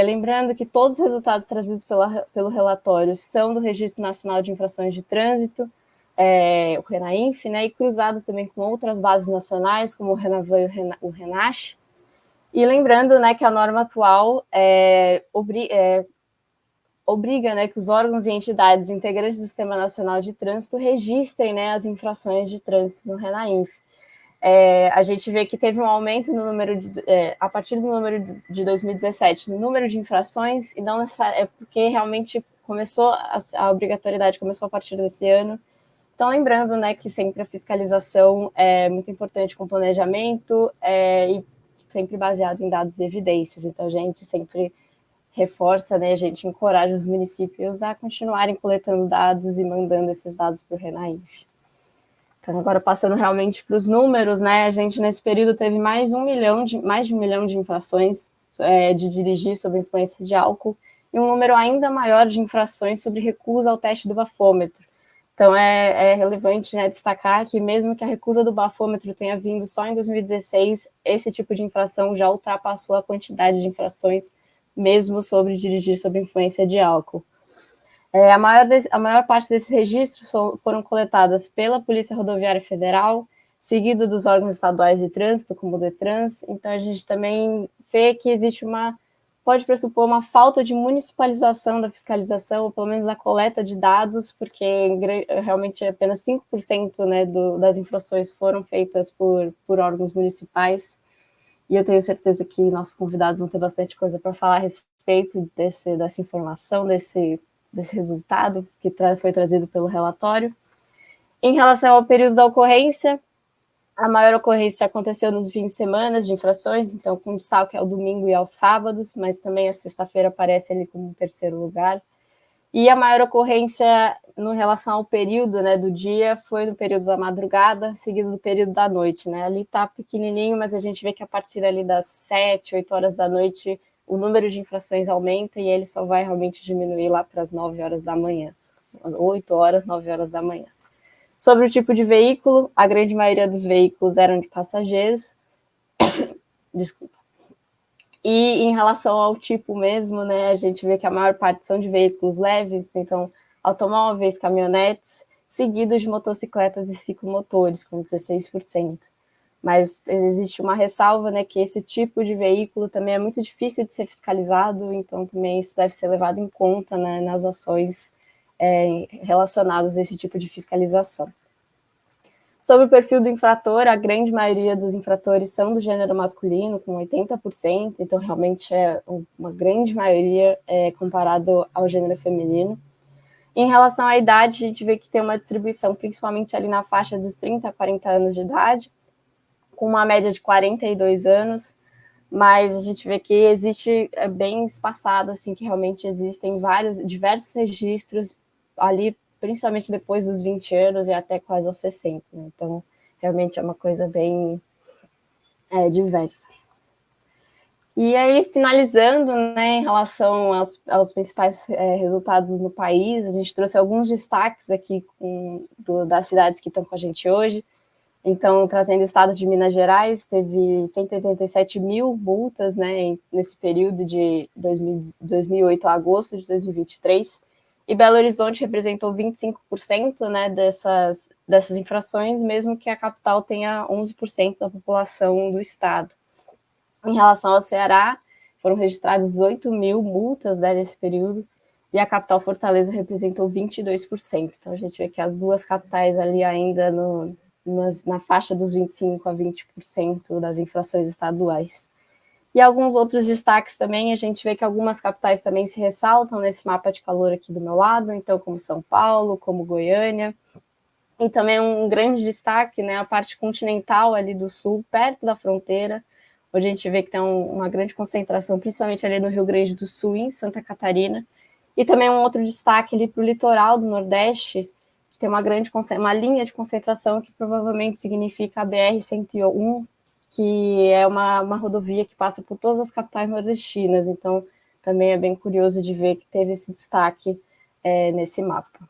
lembrando que todos os resultados trazidos pelo relatório são do Registro Nacional de Infrações de Trânsito, o RENAINF, né, e cruzado também com outras bases nacionais, como o RENAVAN e o RENASH. E lembrando, né, que a norma atual obriga, né, que os órgãos e entidades integrantes do Sistema Nacional de Trânsito registrem, né, as infrações de trânsito no RENAINF. A gente vê que teve um aumento no número a partir do número de 2017, no número de infrações, e não é porque realmente começou, a obrigatoriedade começou a partir desse ano. Então, lembrando, né, que sempre a fiscalização é muito importante com planejamento e sempre baseado em dados e evidências. Então, a gente sempre reforça, né, a gente encoraja os municípios a continuarem coletando dados e mandando esses dados para o RENAINF. Então, agora passando realmente para os números, né, a gente nesse período teve mais de 1 milhão de infrações de dirigir sob influência de álcool e um número ainda maior de infrações sobre recusa ao teste do bafômetro. Então, é relevante, né, destacar que mesmo que a recusa do bafômetro tenha vindo só em 2016, esse tipo de infração já ultrapassou a quantidade de infrações mesmo sobre dirigir sob influência de álcool. A maior parte desses registros foram coletadas pela Polícia Rodoviária Federal, seguido dos órgãos estaduais de trânsito, como o DETRANS. Então, a gente também vê que existe pode pressupor uma falta de municipalização da fiscalização, ou pelo menos da coleta de dados, porque realmente apenas 5%, né, das infrações foram feitas por órgãos municipais. E eu tenho certeza que nossos convidados vão ter bastante coisa para falar a respeito dessa informação, desse resultado que foi trazido pelo relatório. Em relação ao período da ocorrência, a maior ocorrência aconteceu nos fins de semana de infrações, então com destaque ao domingo e aos sábados, mas também a sexta-feira aparece ali como terceiro lugar. E a maior ocorrência no relação ao período, né, do dia foi no período da madrugada, seguido do período da noite, né? Ali tá pequenininho, mas a gente vê que a partir ali das 7, 8 horas da noite, o número de infrações aumenta e ele só vai realmente diminuir lá para as 9 horas da manhã. 8 horas, 9 horas da manhã. Sobre o tipo de veículo, a grande maioria dos veículos eram de passageiros. Desculpa. E em relação ao tipo mesmo, né, a gente vê que a maior parte são de veículos leves, então automóveis, caminhonetes, seguidos de motocicletas e ciclomotores, com 16%. Mas existe uma ressalva, né, que esse tipo de veículo também é muito difícil de ser fiscalizado, então também isso deve ser levado em conta, né, nas ações relacionadas a esse tipo de fiscalização. Sobre o perfil do infrator, a grande maioria dos infratores são do gênero masculino, com 80%, então realmente é uma grande maioria comparado ao gênero feminino. Em relação à idade, a gente vê que tem uma distribuição principalmente ali na faixa dos 30 a 40 anos de idade, com uma média de 42 anos, mas a gente vê que existe bem espaçado, assim, que realmente existem diversos registros ali, principalmente depois dos 20 anos e até quase aos 60, né? Então, realmente é uma coisa bem diversa. E aí, finalizando, né, em relação aos principais resultados no país, a gente trouxe alguns destaques aqui das cidades que estão com a gente hoje. Então, trazendo o estado de Minas Gerais, teve 187 mil multas, né, nesse período de 2008 a agosto de 2023, e Belo Horizonte representou 25%, né, dessas infrações, mesmo que a capital tenha 11% da população do estado. Em relação ao Ceará, foram registradas 18 mil multas, né, nesse período, e a capital Fortaleza representou 22%. Então, a gente vê que as duas capitais ali ainda na faixa dos 25% a 20% das infrações estaduais. E alguns outros destaques também, a gente vê que algumas capitais também se ressaltam nesse mapa de calor aqui do meu lado, então como São Paulo, como Goiânia, e também um grande destaque, né, a parte continental ali do sul, perto da fronteira, onde a gente vê que tem uma grande concentração, principalmente ali no Rio Grande do Sul e em Santa Catarina, e também um outro destaque ali para o litoral do Nordeste, que tem uma linha de concentração que provavelmente significa a BR-101, que é uma rodovia que passa por todas as capitais nordestinas, então também é bem curioso de ver que teve esse destaque nesse mapa.